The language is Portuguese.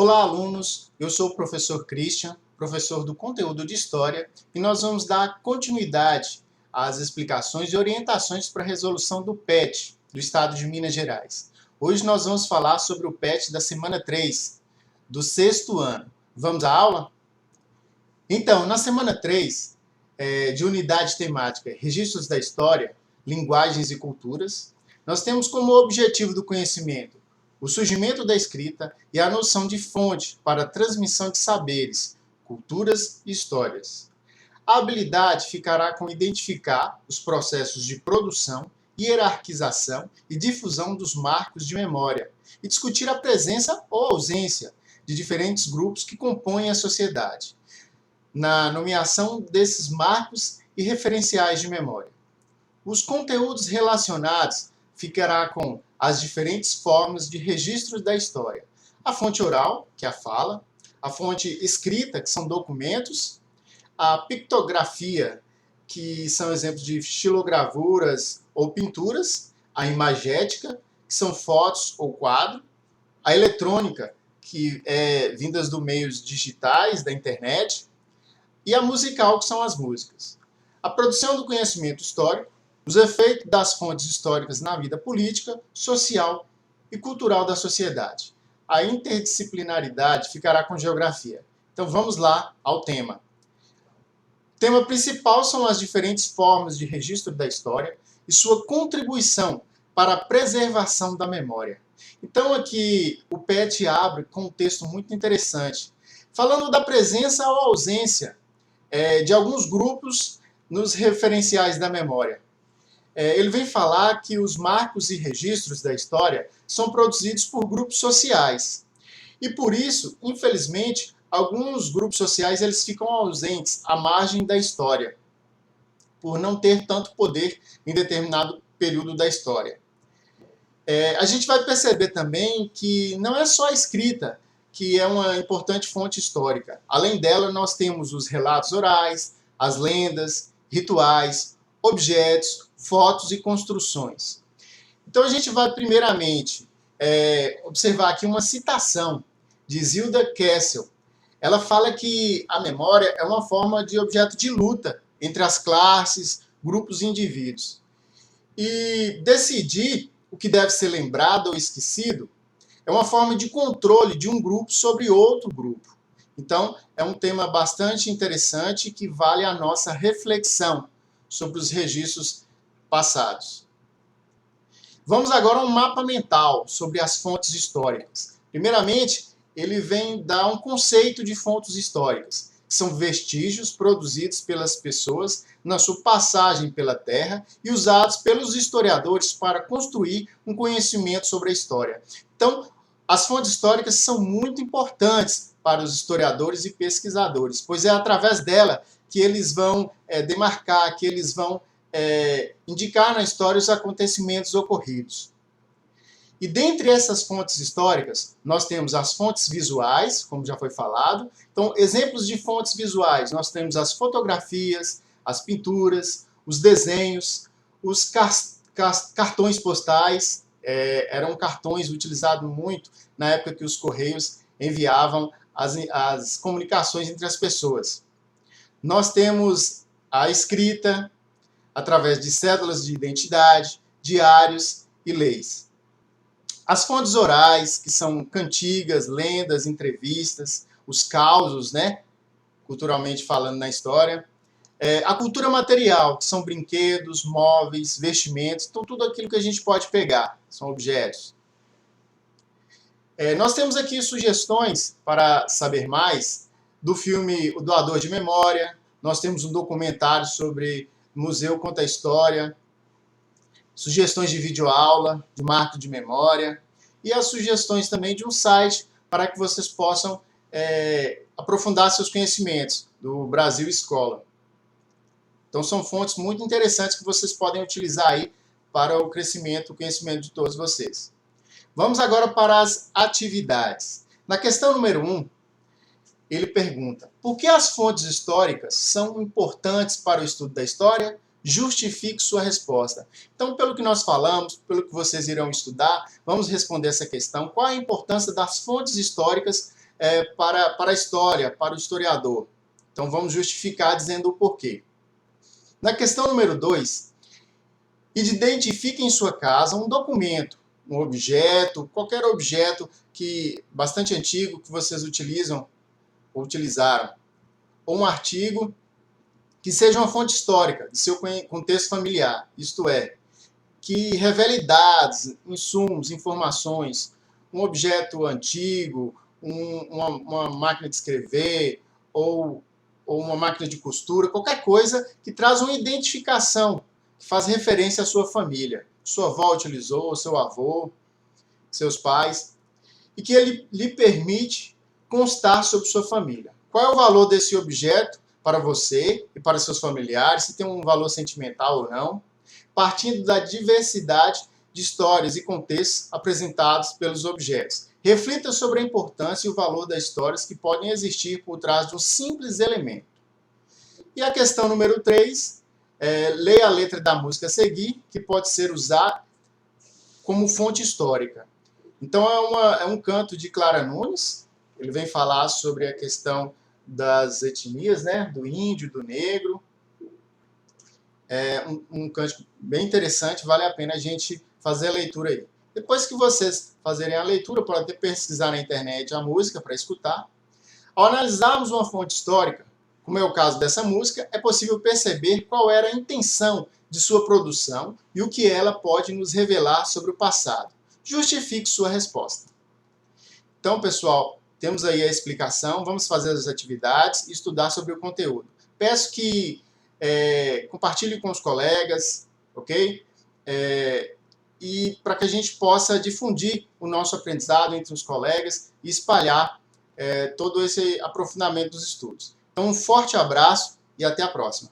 Olá, alunos! Eu sou o professor Christian, professor do conteúdo de História, e nós vamos dar continuidade às explicações e orientações para a resolução do PET do Estado de Minas Gerais. Hoje nós vamos falar sobre o PET da semana 3, do sexto ano. Vamos à aula? Então, na semana 3, de unidade temática Registros da História, Linguagens e Culturas, nós temos como objetivo do conhecimento o surgimento da escrita e a noção de fonte para a transmissão de saberes, culturas e histórias. A habilidade ficará com identificar os processos de produção, hierarquização e difusão dos marcos de memória e discutir a presença ou ausência de diferentes grupos que compõem a sociedade, na nomeação desses marcos e referenciais de memória. Os conteúdos relacionados ficará com as diferentes formas de registro da história. A fonte oral, que é a fala, a fonte escrita, que são documentos, a pictografia, que são exemplos de estilogravuras ou pinturas, a imagética, que são fotos ou quadro, a eletrônica, que é vindas dos meios digitais, da internet, e a musical, que são as músicas. A produção do conhecimento histórico, os efeitos das fontes históricas na vida política, social e cultural da sociedade. A interdisciplinaridade ficará com geografia. Então vamos lá ao tema. O tema principal são as diferentes formas de registro da história e sua contribuição para a preservação da memória. Então aqui o PET abre com um texto muito interessante, falando da presença ou ausência de alguns grupos nos referenciais da memória. Ele vem falar que os marcos e registros da história são produzidos por grupos sociais. E por isso, infelizmente, alguns grupos sociais eles ficam ausentes à margem da história, por não ter tanto poder em determinado período da história. A gente vai perceber também que não é só a escrita que é uma importante fonte histórica. Além dela, nós temos os relatos orais, as lendas, rituais, objetos, fotos e construções. Então a gente vai primeiramente observar aqui uma citação de Zilda Kessel. Ela fala que a memória é uma forma de objeto de luta entre as classes, grupos e indivíduos. E decidir o que deve ser lembrado ou esquecido é uma forma de controle de um grupo sobre outro grupo. Então, é um tema bastante interessante que vale a nossa reflexão sobre os registros passados. Vamos agora a um mapa mental sobre as fontes históricas. Primeiramente, ele vem dar um conceito de fontes históricas, que são vestígios produzidos pelas pessoas na sua passagem pela Terra e usados pelos historiadores para construir um conhecimento sobre a história. Então, as fontes históricas são muito importantes para os historiadores e pesquisadores, pois é através dela que eles vão demarcar, que eles vão indicar na história os acontecimentos ocorridos. E dentre essas fontes históricas, nós temos as fontes visuais, como já foi falado. Então, exemplos de fontes visuais, nós temos as fotografias, as pinturas, os desenhos, os cartões postais. Eram cartões utilizados muito na época que os Correios enviavam as comunicações entre as pessoas. Nós temos a escrita através de cédulas de identidade, diários e leis. As fontes orais, que são cantigas, lendas, entrevistas, os causos, culturalmente falando na história. A cultura material, que são brinquedos, móveis, vestimentos, então tudo aquilo que a gente pode pegar, são objetos. Nós temos aqui sugestões para saber mais do filme O Doador de Memória, nós temos um documentário sobre Museu Conta a História, sugestões de videoaula, de marco de memória, e as sugestões também de um site para que vocês possam aprofundar seus conhecimentos do Brasil Escola. Então são fontes muito interessantes que vocês podem utilizar aí para o crescimento, o conhecimento de todos vocês. Vamos agora para as atividades. Na questão número 1, ele pergunta: por que as fontes históricas são importantes para o estudo da história? Justifique sua resposta. Então, pelo que nós falamos, pelo que vocês irão estudar, vamos responder essa questão. Qual a importância das fontes históricas para a história, para o historiador. Então vamos justificar dizendo o porquê. Na questão número 2, identifique em sua casa um documento, um objeto, qualquer objeto bastante antigo que vocês utilizam ou utilizaram, ou um artigo que seja uma fonte histórica de seu contexto familiar, isto é, que revele dados, insumos, informações, um objeto antigo, uma máquina de escrever ou uma máquina de costura, qualquer coisa que traz uma identificação, que faz referência à sua família. Sua avó utilizou, seu avô, seus pais, e que ele lhe permite constar sobre sua família. Qual é o valor desse objeto para você e para seus familiares, se tem um valor sentimental ou não, partindo da diversidade de histórias e contextos apresentados pelos objetos. Reflita sobre a importância e o valor das histórias que podem existir por trás de um simples elemento. E a questão número 3, leia a letra da música a seguir, que pode ser usada como fonte histórica. Então é um canto de Clara Nunes, ele vem falar sobre a questão das etnias, né, do índio, do negro. É um canto bem interessante, vale a pena a gente fazer a leitura aí. Depois que vocês fazerem a leitura, podem até pesquisar na internet a música para escutar. Ao analisarmos uma fonte histórica, como é o caso dessa música, é possível perceber qual era a intenção de sua produção e o que ela pode nos revelar sobre o passado. Justifique sua resposta. Então, pessoal, temos aí a explicação, vamos fazer as atividades e estudar sobre o conteúdo. Peço que compartilhe com os colegas, ok? E para que a gente possa difundir o nosso aprendizado entre os colegas e espalhar todo esse aprofundamento dos estudos. Então, um forte abraço e até a próxima.